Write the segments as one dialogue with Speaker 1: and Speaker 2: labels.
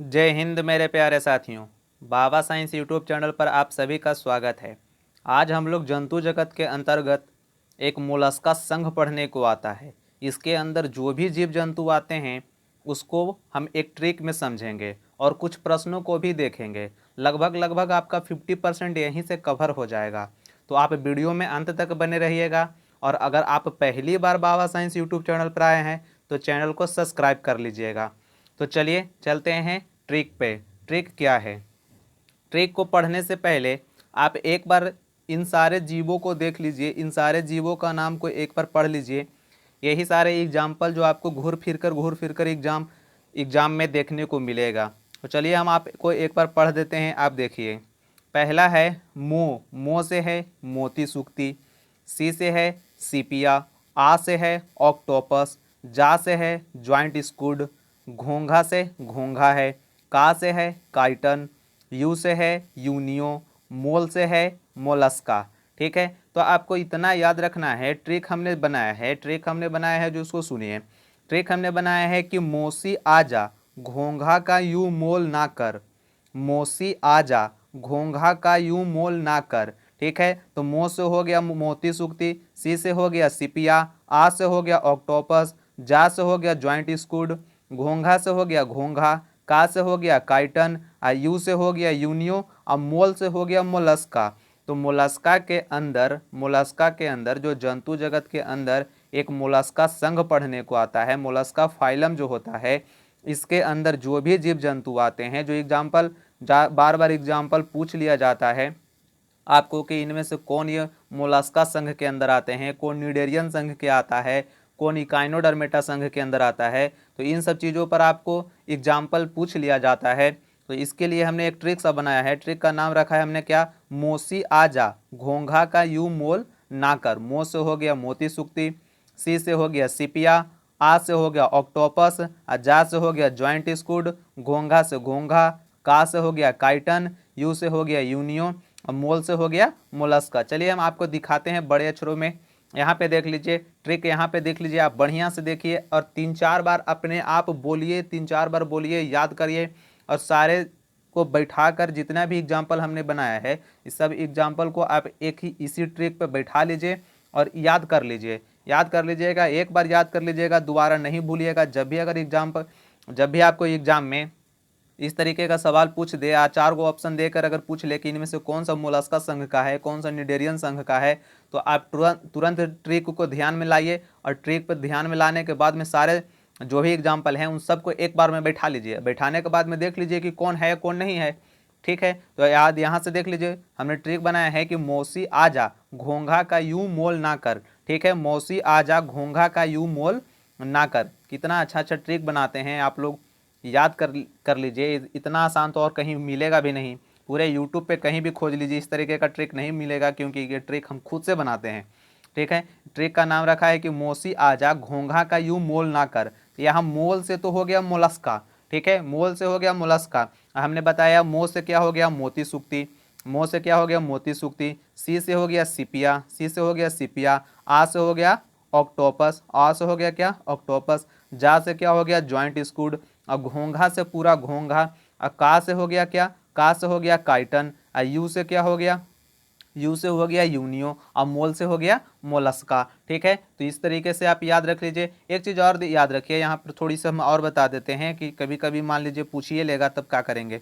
Speaker 1: जय हिंद मेरे प्यारे साथियों। बाबा साइंस यूट्यूब चैनल पर आप सभी का स्वागत है। आज हम लोग जंतु जगत के अंतर्गत एक मोलस्का संघ पढ़ने को आता है। इसके अंदर जो भी जीव जंतु आते हैं उसको हम एक ट्रिक में समझेंगे और कुछ प्रश्नों को भी देखेंगे। लगभग आपका 50% यहीं से कवर हो जाएगा। तो आप वीडियो में अंत तक बने रहिएगा। और अगर आप पहली बार बाबा साइंस यूट्यूब चैनल पर आए हैं तो चैनल को सब्सक्राइब कर लीजिएगा। तो चलिए चलते हैं ट्रिक पे। ट्रिक क्या है? ट्रिक को पढ़ने से पहले आप एक बार इन सारे जीवों को देख लीजिए। इन सारे जीवों का नाम को एक बार पढ़ लीजिए। यही सारे एग्जाम्पल जो आपको घूर फिर कर एग्जाम में देखने को मिलेगा। तो चलिए हम आपको एक बार पढ़ देते हैं। आप देखिए, पहला है मो से है मोती सूक्ति, सी से है सीपिया, आ से है ऑक्टोपस, जा से है ज्वाइंट स्क्विड, घोंघा से घोंघा है, का से है काइटन, यू से है यूनियो, मोल से है मोलस्का। ठीक है, तो आपको इतना याद रखना है। ट्रिक हमने बनाया है जो उसको सुनिए। ट्रिक हमने बनाया है कि मोसी आजा घोंघा का यू मोल ना कर। मोसी आजा घोंघा का यूं मोल ना कर। ठीक है, तो मो से हो गया मोती सूक्ति, सी से हो गया सिपिया, आ से हो गया ऑक्टोपस, जा से हो गया ज्वाइंट स्क्विड, घोंघा से हो गया घोंघा, का से हो गया काइटन, यू से हो गया यूनियो, और मोल से हो गया मोलस्का। तो मोलस्का के अंदर जो जंतु जगत के अंदर एक मोलस्का संघ पढ़ने को आता है। मोलस्का फाइलम जो होता है, इसके अंदर जो भी जीव जंतु आते हैं, जो एग्जाम्पल बार बार एग्जाम्पल पूछ लिया जाता है आपको कि इनमें से कौन ये मोलस्का संघ के अंदर आते हैं, कौन न्यूडेरियन संघ के आता है, कौन इकाइनोडर्मेटा संघ के अंदर आता है। तो इन सब चीज़ों पर आपको एग्जाम्पल पूछ लिया जाता है। तो इसके लिए हमने एक ट्रिक सा बनाया है। ट्रिक का नाम रखा है हमने क्या? मोसी आजा घोंघा का यू मोल ना कर। मो से हो गया मोती सूक्ति, सी से हो गया सिपिया, आ से हो गया ऑक्टोपस, जा से हो गया ज्वाइंट स्क्विड, घोंघा से घोंघा, का से हो गया काइटन, यू से हो गया यूनियो, और मोल से हो गया मोलस्का। चलिए हम आपको दिखाते हैं बड़े अक्षरों में। यहाँ पे देख लीजिए ट्रिक, यहाँ पे देख लीजिए, आप बढ़िया से देखिए और 3-4 बार अपने आप बोलिए, 3-4 बार बोलिए, याद करिए। और सारे को बैठाकर जितना भी एग्जाम्पल हमने बनाया है, इस सब एग्जाम्पल को आप एक ही इसी ट्रिक पे बैठा लीजिए और याद कर लीजिए। याद कर लीजिएगा, एक बार याद कर लीजिएगा, दोबारा नहीं भूलिएगा। जब भी आपको एग्जाम में इस तरीके का सवाल पूछ दे, 4 को ऑप्शन देकर अगर पूछ ले कि इनमें से कौन सा मोलस्का संघ का है, कौन सा निडेरियन संघ का है, तो आप तुरंत ट्रिक को ध्यान में लाइए। और ट्रिक पर ध्यान में लाने के बाद में सारे जो भी एग्जाम्पल हैं उन सबको एक बार में बैठा लीजिए। बैठाने के बाद में देख लीजिए कि कौन है कौन नहीं है। ठीक है, तो याद यहाँ से देख लीजिए, हमने ट्रिक बनाया है कि मौसी आजा घोंघा का यूं मोल ना कर। ठीक है, मौसी आजा घोंघा का यूं मोल ना कर। कितना अच्छा ट्रिक बनाते हैं आप लोग, याद कर लीजिए। इतना आसान तो और कहीं मिलेगा भी नहीं। पूरे यूट्यूब पे कहीं भी खोज लीजिए, इस तरीके का ट्रिक नहीं मिलेगा, क्योंकि ये ट्रिक हम खुद से बनाते हैं। ठीक है, ट्रिक का नाम रखा है कि मौसी आजा घोंघा का यूं मोल ना कर। यहाँ मोल से तो हो गया मोलस्का। ठीक है, मोल से हो गया मोलस्का। हमने बताया मो से क्या हो गया मोती सूक्ति, मो से क्या हो गया मोती सूक्ति, सी से हो गया सिपिया, सी से हो गया सिपिया, आ से हो गया ऑक्टोपस, आ से हो गया क्या ऑक्टोपस, जा से क्या हो गया ज्वाइंट स्क्विड, और घोंघा से पूरा घोंघा, और का से हो गया क्या, का से हो गया काइटन, और यू से क्या हो गया, यू से हो गया यूनियो, और मोल से हो गया मोलस्का। ठीक है, तो इस तरीके से आप याद रख लीजिए। एक चीज़ और याद रखिए, यहाँ पर थोड़ी सी हम और बता देते हैं कि कभी कभी मान लीजिए पूछिए लेगा तब क्या करेंगे।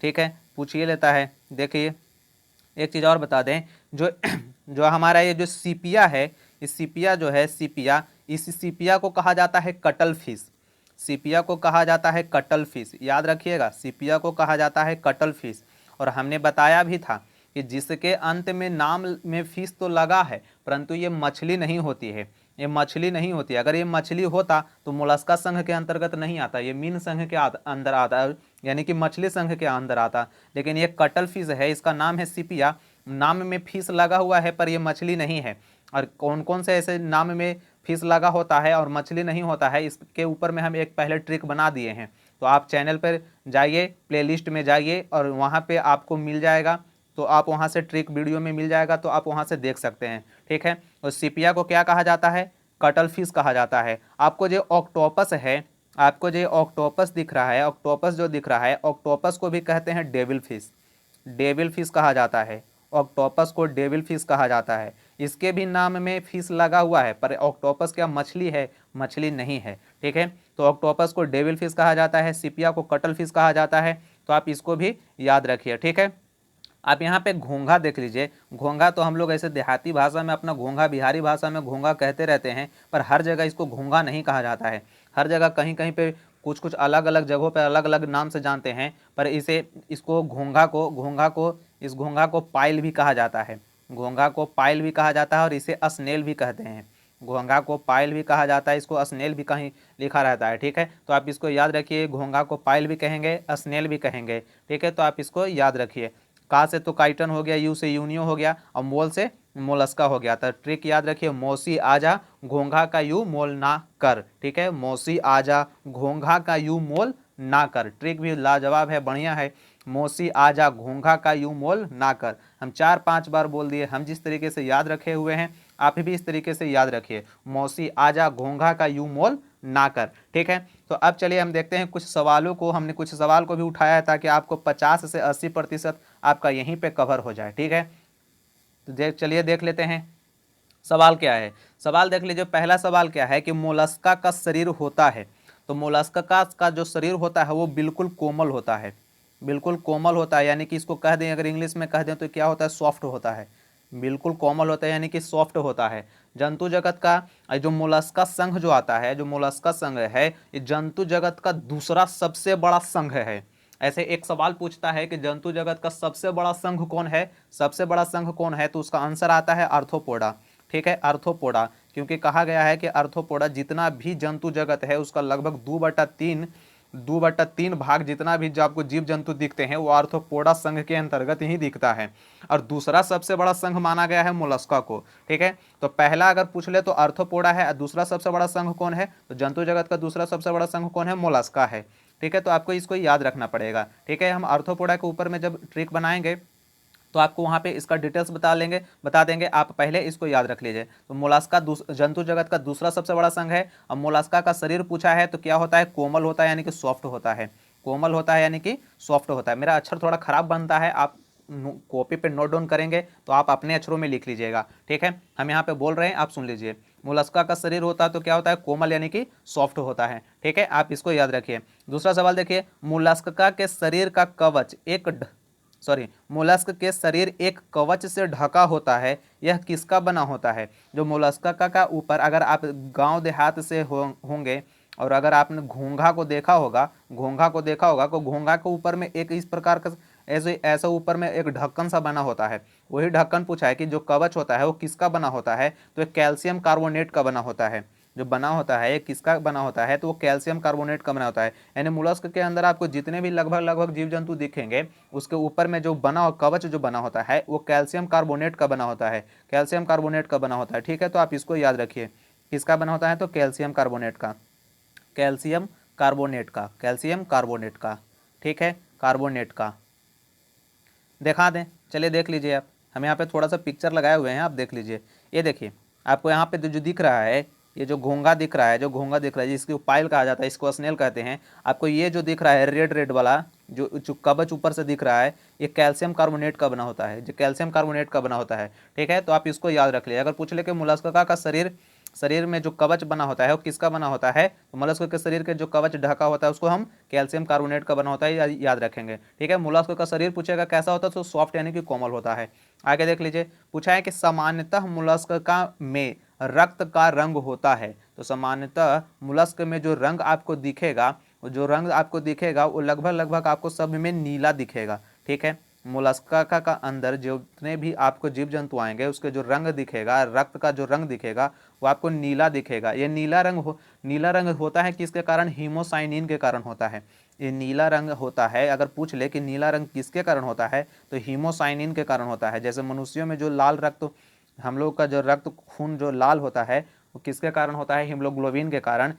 Speaker 1: ठीक है, पूछिए लेता है। देखिए एक चीज़ और बता दें, जो जो हमारा ये जो सीपिया है, इस सीपिया जो है सीपिया, इस सीपिया को कहा जाता है कटल फिश। सीपिया को कहा जाता है कटल फिश, याद रखिएगा, सीपिया को कहा जाता है कटल फिश। और हमने बताया भी था कि जिसके अंत में नाम में फिश तो लगा है, परंतु ये मछली नहीं होती है। ये मछली नहीं होती। अगर ये मछली होता तो मोलस्का संघ के अंतर्गत नहीं आता, ये मीन संघ के अंदर आता, यानी कि मछली संघ के अंदर आता। लेकिन ये कटल फिश है, इसका नाम है सीपिया। नाम में फिश लगा हुआ है पर ये मछली नहीं है। और कौन कौन से ऐसे नाम में फिश लगा होता है और मछली नहीं होता है, इसके ऊपर में हम एक पहले ट्रिक बना दिए हैं। तो आप चैनल पर जाइए, प्लेलिस्ट में जाइए और वहाँ पे आपको मिल जाएगा। तो आप वहाँ से ट्रिक वीडियो में मिल जाएगा, तो आप वहाँ से देख सकते हैं। ठीक है, और सीपिया को क्या कहा जाता है? कटल फिश कहा जाता है। आपको जो ऑक्टोपस है, आपको जो ऑक्टोपस दिख रहा है, ऑक्टोपस जो दिख रहा है, ऑक्टोपस को भी कहते हैं डेविल फिश, डेविल फिश कहा जाता है। ऑक्टोपस को डेविल फिश कहा जाता है। इसके भी नाम में फिश लगा हुआ है, पर ऑक्टोपस क्या मछली है? मछली नहीं है, ठीक है। तो ऑक्टोपस को डेविल फिश कहा जाता है, सिपिया को कटल फिश कहा जाता है। तो आप इसको भी याद रखिए, ठीक है। आप यहाँ पे घोंघा देख लीजिए। घोंघा तो हम लोग ऐसे देहाती भाषा में अपना घोंघा, बिहारी भाषा में घोंघा कहते रहते हैं, पर हर जगह इसको घोंघा नहीं कहा जाता है। हर जगह कहीं कहीं पे कुछ कुछ अलग अलग जगहों पे अलग अलग नाम से जानते हैं, पर इसको इस घोंघा को पाइल भी कहा जाता है। घोंघा को पाइल भी कहा जाता है और इसे स्नेल भी कहते हैं। घोंघा को पाइल भी कहा जाता है, इसको स्नेल भी कहीं लिखा रहता है, ठीक है। तो आप इसको याद रखिए, घोंघा को पाइल भी कहेंगे, स्नेल भी कहेंगे, ठीक है। तो आप इसको याद रखिए। का से तो काइटन हो गया, यू से यूनियो हो गया, और मोल से मोलस्का हो गया। तो ट्रिक याद रखिए, मौसी आजा घोंघा का यू मोल ना कर, ठीक है। मौसी आजा घोंघा का यू मोल ना कर, ट्रिक भी लाजवाब है, बढ़िया है। मौसी आजा घोंघा का यू मोल ना कर, हम 4-5 बार बोल दिए। हम जिस तरीके से याद रखे हुए हैं, आप भी इस तरीके से याद रखिए, मौसी आजा घोंघा का यू मोल ना कर, ठीक है। तो अब चलिए हम देखते हैं कुछ सवालों को। हमने कुछ सवाल को भी उठाया है ताकि आपको 50 से 80% आपका यहीं पे कवर हो जाए, ठीक है। तो चलिए देख लेते हैं सवाल क्या है। सवाल देख लीजिए, पहला सवाल क्या है कि मोलस्का का शरीर होता है। तो मोलस्का का जो शरीर होता है वो बिल्कुल कोमल होता है, बिल्कुल कोमल होता है, यानी कि इसको कह दें, अगर इंग्लिश में कह दें तो क्या होता है? सॉफ्ट होता है, बिल्कुल कोमल होता है, यानी कि सॉफ्ट होता है। जंतु जगत का जो मोलस्का संघ जो आता है, जो मोलस्का संघ है, ये जंतु जगत का दूसरा सबसे बड़ा संघ है। ऐसे एक सवाल पूछता है कि जंतु जगत का सबसे बड़ा संघ कौन है, सबसे बड़ा संघ कौन है, तो उसका आंसर आता है आर्थ्रोपोडा, ठीक है, आर्थ्रोपोडा। क्योंकि कहा गया है कि आर्थ्रोपोडा जितना भी जंतु जगत है उसका लगभग 2/3 भाग जितना भी जो आपको जीव जंतु दिखते हैं वो आर्थ्रोपोडा संघ के अंतर्गत ही दिखता है। और दूसरा सबसे बड़ा संघ माना गया है मोलस्का को, ठीक है। तो पहला अगर पूछ ले तो आर्थ्रोपोडा है, दूसरा सबसे बड़ा संघ कौन है? तो जंतु जगत का दूसरा सबसे बड़ा संघ कौन है? मोलस्का है, ठीक है। तो आपको इसको याद रखना पड़ेगा, ठीक है। हम आर्थ्रोपोडा के ऊपर में जब ट्रिक बनाएंगे तो आपको वहाँ पे इसका डिटेल्स बता देंगे, आप पहले इसको याद रख लीजिए। तो मोलस्का जंतु जगत का दूसरा सबसे बड़ा संघ है। अब मोलस्का का शरीर पूछा है तो क्या होता है? कोमल होता है, यानी कि सॉफ्ट होता है, कोमल होता है यानी कि सॉफ्ट होता है। मेरा अक्षर थोड़ा खराब बनता है, आप कॉपी पे नोट डाउन करेंगे तो आप अपने अक्षरों में लिख लीजिएगा, ठीक है। हम यहाँ पे बोल रहे हैं, आप सुन लीजिए। मोलस्का का शरीर होता है तो क्या होता है? कोमल यानी कि सॉफ्ट होता है, ठीक है। आप इसको याद रखिए। दूसरा सवाल देखिए, मोलस्का के शरीर का कवच मोलस्क के शरीर एक कवच से ढका होता है, यह किसका बना होता है? जो मोलस्का का ऊपर, अगर आप गांव देहात से होंगे और अगर आपने घोंघा को देखा होगा तो घोंघा के ऊपर में एक इस प्रकार का ऐसा ऊपर में एक ढक्कन सा बना होता है। वही ढक्कन पूछा है कि जो कवच होता है वो किसका बना होता है? तो एक कैल्शियम कार्बोनेट का बना होता है। जो बना होता है किसका बना होता है? तो वो कैल्शियम कार्बोनेट का बना होता है। यानी मोलस्क के अंदर आपको जितने भी लगभग जीव जंतु दिखेंगे उसके ऊपर में जो बना कवच जो बना होता है वो कैल्शियम कार्बोनेट का बना होता है, कैल्शियम कार्बोनेट का बना होता है, ठीक है। तो आप इसको याद रखिए, किसका बना होता है? तो कैल्शियम कार्बोनेट का, कैल्शियम कार्बोनेट का, कैल्शियम कार्बोनेट का, ठीक है, कार्बोनेट का। दिखा दें, चलिए देख लीजिए आप। हम यहाँ पे थोड़ा सा पिक्चर लगाए हुए हैं, आप देख लीजिए। ये देखिए, आपको यहाँ पे जो दिख रहा है, ये जो घोंघा दिख रहा है, जिसको पाइल कहा जाता है, इसको स्नेल कहते हैं। आपको ये जो दिख रहा है रेड रेड वाला जो कवच ऊपर से दिख रहा है, ये कैल्शियम कार्बोनेट का बना होता है, जो कैल्शियम कार्बोनेट का बना होता है, ठीक है। तो आप इसको याद रख लीजिए। अगर पूछ ले कि मोलस्का का शरीर में जो कवच बना होता है वो किसका बना होता है? तो मोलस्क के शरीर के जो कवच ढका होता है उसको हम कैल्शियम कार्बोनेट का बना होता है, याद रखेंगे, ठीक है। मोलस्क का शरीर पूछेगा कैसा होता है, तो सॉफ्ट यानी कि कोमल होता है। आगे देख लीजिए, पूछा है कि सामान्यतः मोलस्क का में रक्त का रंग होता है। तो सामान्यतः मोलस्क में जो रंग आपको दिखेगा वो लगभग आपको सब में नीला दिखेगा, ठीक है। मोलस्का का अंदर जितने भी आपको जीव जंतु आएंगे उसके जो रंग दिखेगा, रक्त का जो रंग दिखेगा वो आपको नीला दिखेगा। ये नीला रंग होता है किसके कारण? हीमोसाइनिन के कारण होता है। ये नीला रंग होता है, अगर पूछ ले कि नीला रंग किसके कारण होता है, तो हीमोसाइनिन के कारण होता है। जैसे मनुष्यों में जो लाल रक्त, हम लोग का जो रक्त खून जो लाल होता है वो किसके कारण होता है? हीमोग्लोबिन के कारण।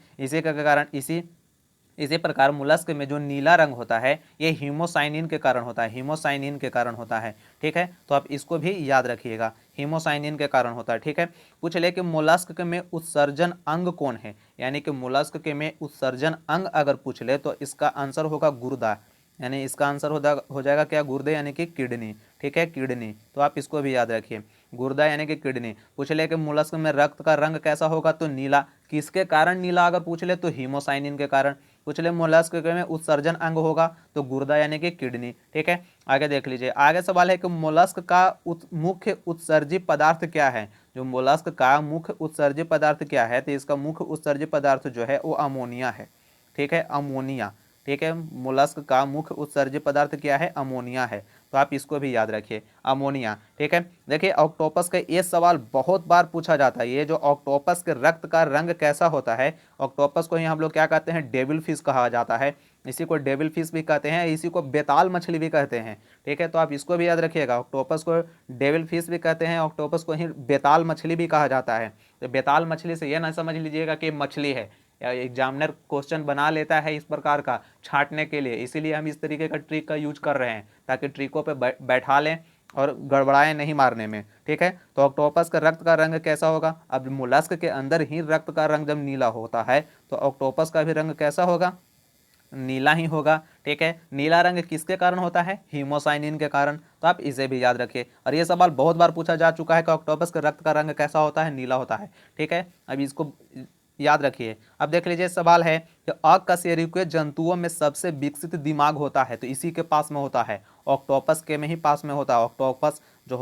Speaker 1: इसी प्रकार मोलस्क में जो नीला रंग होता है ये हीमोसाइनिन के कारण होता है, हीमोसाइनिन के कारण होता है, ठीक है। तो आप इसको भी याद रखिएगा, हीमोसाइनिन के कारण होता है। ठीक है, पूछ ले कि मोलस्क में उत्सर्जन अंग कौन है, यानी कि मोलस्क के में उत्सर्जन अंग अगर पूछ ले तो इसका आंसर होगा गुर्दा, यानी इसका आंसर हो जाएगा क्या, गुर्दे यानी कि किडनी। ठीक है, किडनी, तो आप इसको भी याद रखिए, गुर्दा यानी कि किडनी। पूछ ले कि मोलस्क में रक्त का रंग कैसा होगा, तो नीला। किसके कारण नीला अगर पूछ ले तो हीमोसाइनिन के कारण। पूछ ले मोलस्क में उत्सर्जन अंग होगा तो गुर्दा यानी कि किडनी। ठीक है, आगे देख लीजिए, आगे सवाल है कि मोलस्क का मुख्य उत्सर्जी पदार्थ क्या है। जो मोलस्क का मुख्य उत्सर्जी पदार्थ क्या है, तो इसका मुख्य उत्सर्जी पदार्थ जो है वो अमोनिया है। ठीक है, अमोनिया। ठीक है, मोलस्क का मुख्य उत्सर्जी पदार्थ क्या है, अमोनिया है, तो आप इसको भी याद रखिए, अमोनिया। ठीक है, देखिए ऑक्टोपस का ये सवाल बहुत बार पूछा जाता है, ये जो ऑक्टोपस के रक्त का रंग कैसा होता है, ऑक्टोपस को ही हम लोग क्या कहते हैं, डेविल फिश कहा जाता है, इसी को डेविल फिश भी कहते हैं, इसी को बेताल मछली भी कहते हैं। ठीक है, तो आप इसको भी याद रखिएगा, ऑक्टोपस को डेविल फिश भी कहते हैं, ऑक्टोपस को ही बेताल मछली भी कहा जाता है। तो बेताल मछली से यह ना समझ लीजिएगा कि मछली है, या एग्जामिनर क्वेश्चन बना लेता है इस प्रकार का छांटने के लिए, इसीलिए हम इस तरीके का ट्रिक का यूज कर रहे हैं, ताकि ट्रिकों पे बैठा लें और गड़बड़ाएं नहीं मारने में। ठीक है, तो ऑक्टोपस का रक्त का रंग कैसा होगा, अब मोलस्क के अंदर ही रक्त का रंग जब नीला होता है तो ऑक्टोपस का भी रंग कैसा होगा, नीला ही होगा। ठीक है, नीला रंग किसके कारण होता है, हीमोसाइनिन के कारण, तो आप इसे भी याद रखिए। और ये सवाल बहुत बार पूछा जा चुका है कि ऑक्टोपस के रक्त का रंग कैसा होता है, नीला होता है। ठीक है, अब इसको याद रखिए। अब देख लीजिए, सवाल है कि अकशेरुकीय जंतुओं में सबसे विकसित दिमाग होता है, तो इसी के पास में होता है, ऑक्टोपस के में ही पास में होता है, ऑक्टोपस जो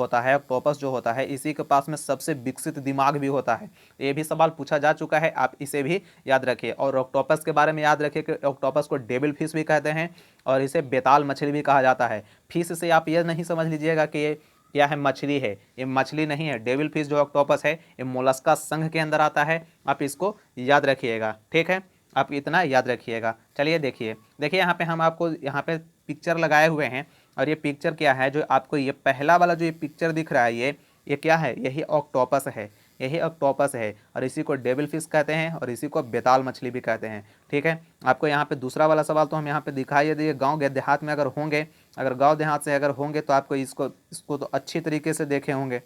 Speaker 1: होता है इसी के पास में सबसे विकसित दिमाग भी होता है। ये भी सवाल पूछा जा चुका है, आप इसे भी याद रखिए। और ऑक्टोपस के बारे में याद रखिए कि ऑक्टोपस को डेविल फिश भी कहते हैं और इसे बेताल मछली भी कहा जाता है। फिश से आप ये नहीं समझ लीजिएगा कि ये क्या है, मछली है, ये मछली नहीं है। डेविल फिश जो ऑक्टोपस है ये मोलस्का संघ के अंदर आता है, आप इसको याद रखिएगा। ठीक है, आप इतना याद रखिएगा। चलिए देखिए यहाँ पे हम आपको यहाँ पे पिक्चर लगाए हुए हैं, और ये पिक्चर क्या है, जो आपको ये पहला वाला जो ये पिक्चर दिख रहा है, ये क्या है, यही ऑक्टोपस है, यही ऑक्टोपस है, और इसी को डेविल फिश कहते हैं और इसी को बेताल मछली भी कहते हैं। ठीक है, आपको यहाँ पे दूसरा वाला सवाल तो हम यहाँ पे दिखाई दिए, गाँव देहात में अगर होंगे, अगर गाँव देहात से अगर होंगे तो आपको इसको तो अच्छी तरीके से देखे होंगे।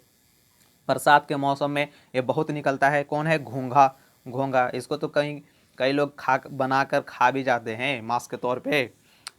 Speaker 1: बरसात के मौसम में ये बहुत निकलता है, कौन है, घोंघा। घोंघा, इसको तो कई लोग बनाकर खा भी जाते हैं मांस के तौर पे।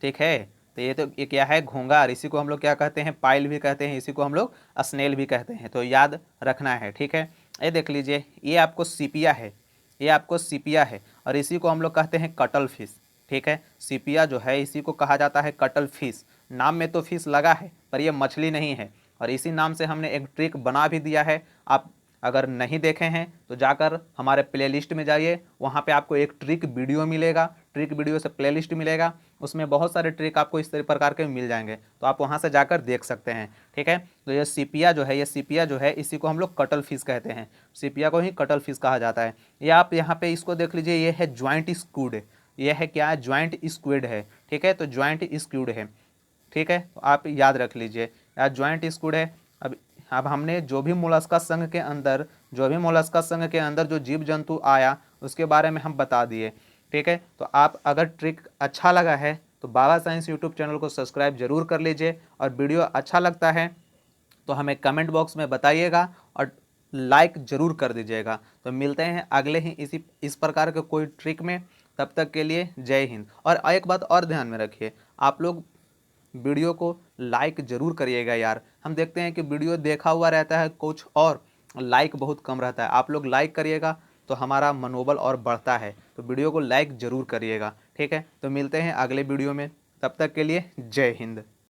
Speaker 1: ठीक है, तो ये क्या है, घोंघा, और इसी को हम लोग क्या कहते हैं, पाइल भी कहते हैं, इसी को हम लोग स्नेल भी कहते हैं, तो याद रखना है। ठीक है, ये देख लीजिए, ये आपको सीपिया है, ये आपको सीपिया है, और इसी को हम लोग कहते हैं कटल फिश। ठीक है, सीपिया जो है इसी को कहा जाता है कटल फिश। नाम में तो फिश लगा है पर ये मछली नहीं है, और इसी नाम से हमने एक ट्रिक बना भी दिया है। आप अगर नहीं देखे हैं तो जाकर हमारे प्लेलिस्ट में जाइए, वहाँ पे आपको एक ट्रिक वीडियो मिलेगा, ट्रिक वीडियो से प्लेलिस्ट मिलेगा, उसमें बहुत सारे ट्रिक आपको इस प्रकार के मिल जाएंगे, तो आप वहाँ से जाकर देख सकते हैं। ठीक है, तो ये सीपिया जो है इसी को हम लोग कटल फिश कहते हैं, सीपिया को ही कटल फिश कहा जाता है। ये आप यहाँ पे इसको देख लीजिए, ये है ज्वाइंट स्क्विड, ये है क्या है, ज्वाइंट स्क्विड है। ठीक है, तो ज्वाइंट स्क्विड है। ठीक है, तो आप याद रख लीजिए, यार ज्वाइंट स्क्विड है। अब हमने जो भी मोलस्का संघ के अंदर जो जीव जंतु आया उसके बारे में हम बता दिए। ठीक है, तो आप अगर ट्रिक अच्छा लगा है तो बाबा साइंस यूट्यूब चैनल को सब्सक्राइब जरूर कर लीजिए, और वीडियो अच्छा लगता है तो हमें कमेंट बॉक्स में बताइएगा और लाइक ज़रूर कर दीजिएगा। तो मिलते हैं अगले ही इस प्रकार के कोई ट्रिक में, तब तक के लिए जय हिंद। और एक बात और ध्यान में रखिए, आप लोग वीडियो को लाइक ज़रूर करिएगा यार, हम देखते हैं कि वीडियो देखा हुआ रहता है कुछ और लाइक बहुत कम रहता है। आप लोग लाइक करिएगा तो हमारा मनोबल और बढ़ता है, तो वीडियो को लाइक ज़रूर करिएगा। ठीक है, तो मिलते हैं अगले वीडियो में, तब तक के लिए जय हिंद।